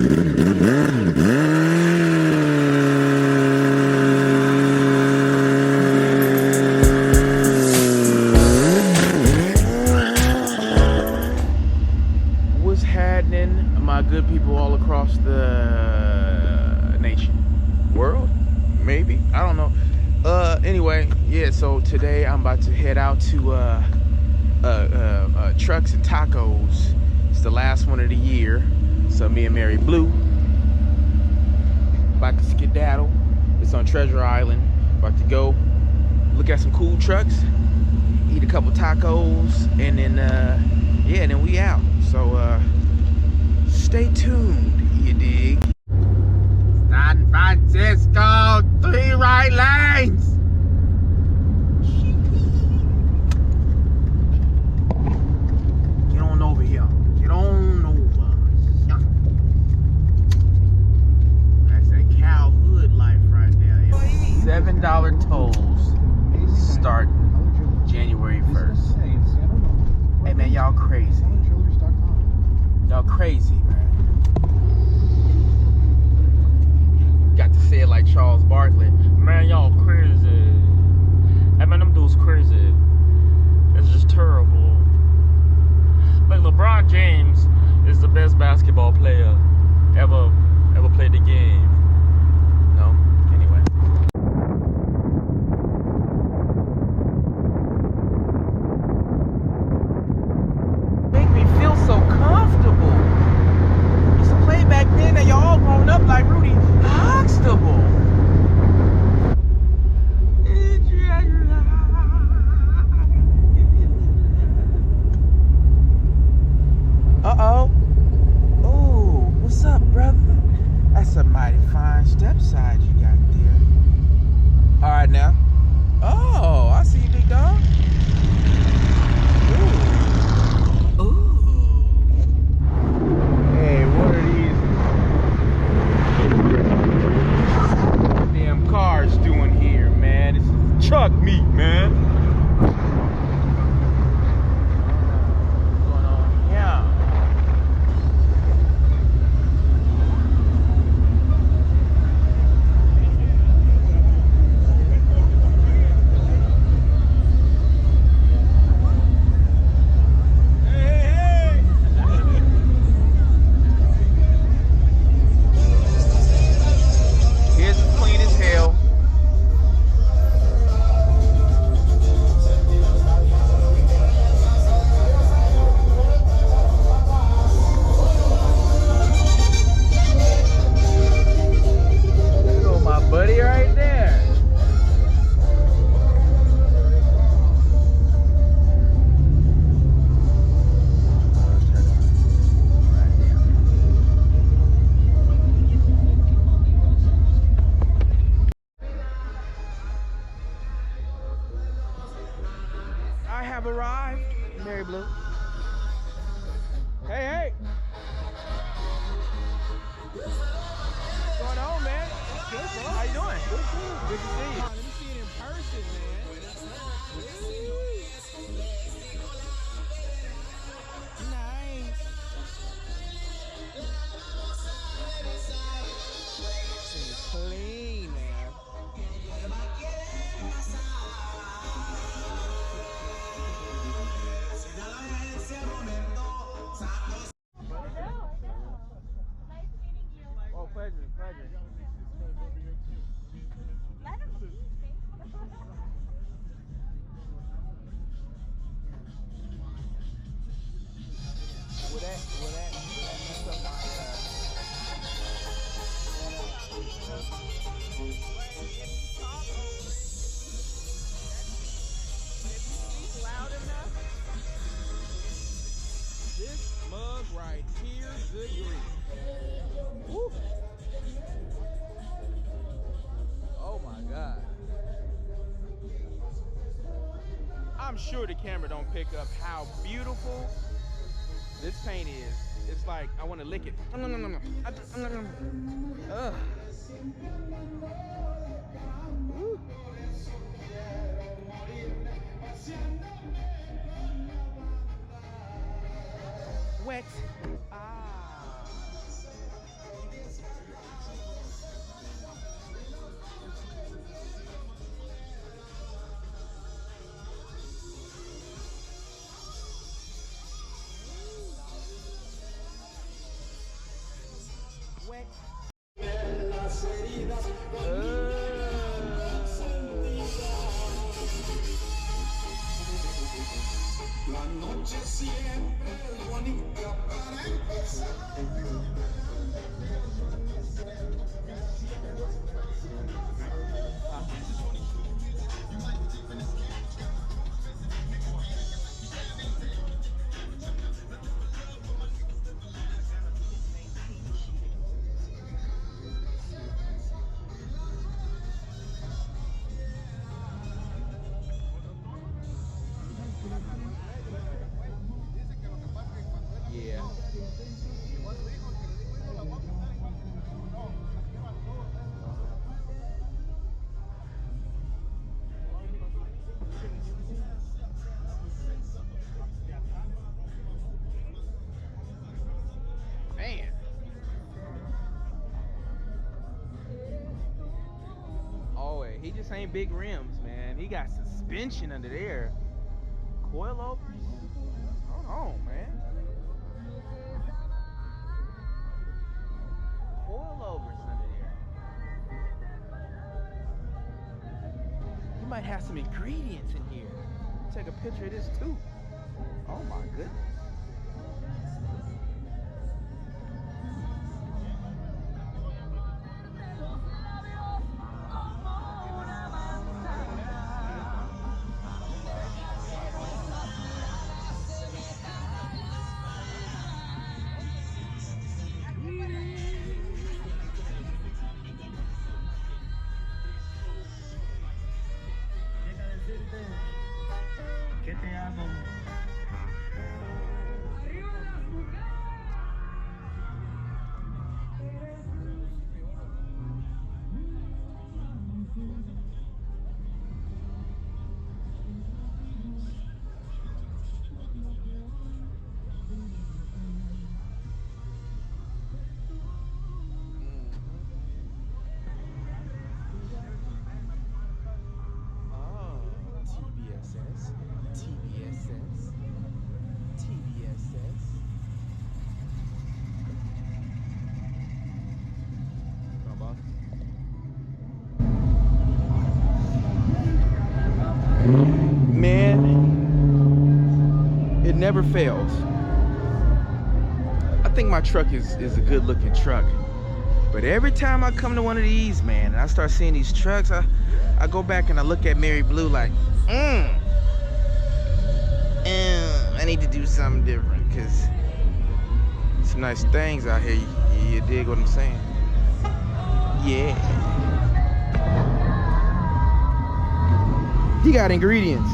What's happening, my good people all across the nation, world, maybe, I don't know. Anyway, yeah, so today I'm about to head out to Trucks and Tacos. It's the last one of the year, so me and Mary Blue about to skedaddle. It's on Treasure Island. About to go look at some cool trucks, eat a couple tacos, and then yeah, then we out. So stay tuned, you dig? San Francisco, 3 right lanes. Get on over here. Get on over here. That's that Cal hood life right there. $7 tolls start January 1st. Hey man, y'all crazy. Y'all crazy, man. Got to say it like Charles Barkley. Man, y'all crazy. Hey man, them dudes crazy. It's just terrible. Like LeBron James is the best basketball player ever played the game. No? Anyway. Make me feel so comfortable. Used to play back then and y'all all grown up like Rudy Huxtable. Uh-oh. Oh, what's up, brother? That's a mighty fine step side you got there. All right now. Oh, I see you, big dog. Ooh. Ooh. Hey, what are these damn cars doing here, man? This is truck meat, man. What's going on here? Here's as clean as hell. There go my buddy right there. I have arrived, Mary Blue. Hey, hey. What's going on, man? Good, bro. How you doing? Good, good. Good to see you. Let me see it in person, man. Nice. This is clean, man. Oh, pleasure, pleasure. Will that mess up my loud enough? This mug right here, good grief. Woo. Oh my God. I'm sure the camera don't pick up how beautiful this paint is. It's like I want to lick it. No. Ugh. Woo. Wet. Ah. La noche siempre es bonita para empezar. Yeah. Man. Oh, he just ain't big rims, man. He got suspension under there. Coilovers? Hold on, man. Coilovers under there. You might have some ingredients in here. Take a picture of this too. Oh my goodness. Que te amo. Man, it never fails. I think my truck is a good looking truck. But every time I come to one of these, man, and I start seeing these trucks, I go back and I look at Mary Blue like, I need to do something different, because some nice things out here. You dig what I'm saying? Yeah. He got ingredients.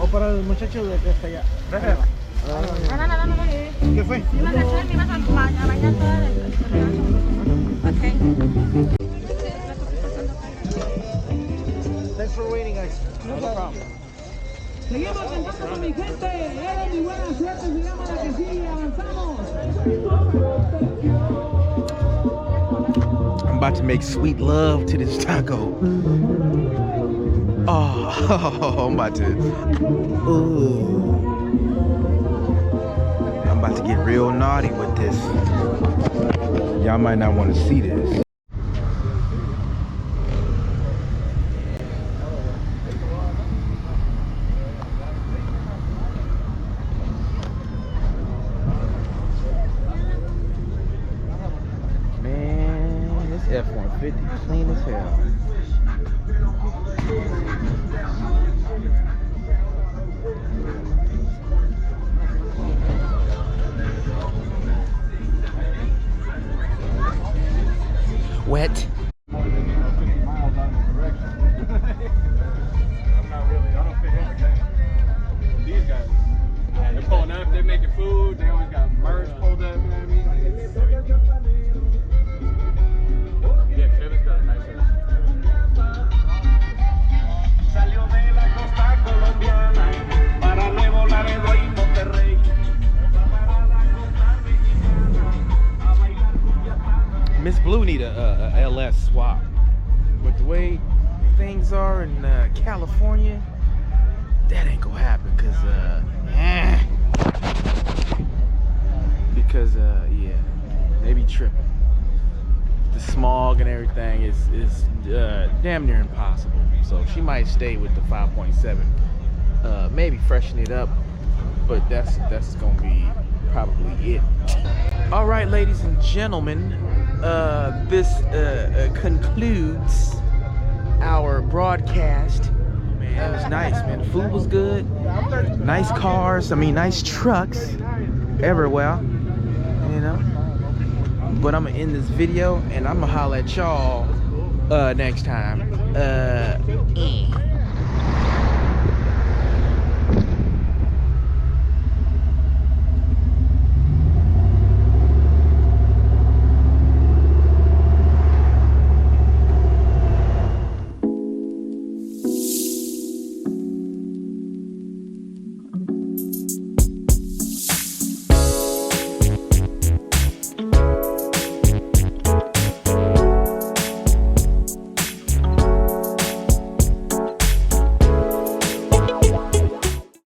O para el muchacho de que está allá. Gracias. ¿Qué fue? Me ibas a echar, me ibas a bañar toda el okay. Thanks for waiting, guys. No problem. Seguimos cantando con mi gente, eres mi buena suerte, se llama la que sigue, avanzamos. I'm about to make sweet love to this taco. Oh, I'm about to. Ooh. I'm about to get real naughty with this. Y'all might not want to see this. Man, this F-150 clean as hell. Wet. swap. But the way things are in California, that ain't gonna happen, because yeah, they be tripping. The smog and everything is damn near impossible. So she might stay with the 5.7, maybe freshen it up, but that's gonna be probably it. All right, ladies and gentlemen, this concludes our broadcast. Man, it was nice, man. The food was good. Nice cars. I mean, nice trucks everywhere. You know. But I'm gonna end this video, and I'm gonna holler at y'all next time.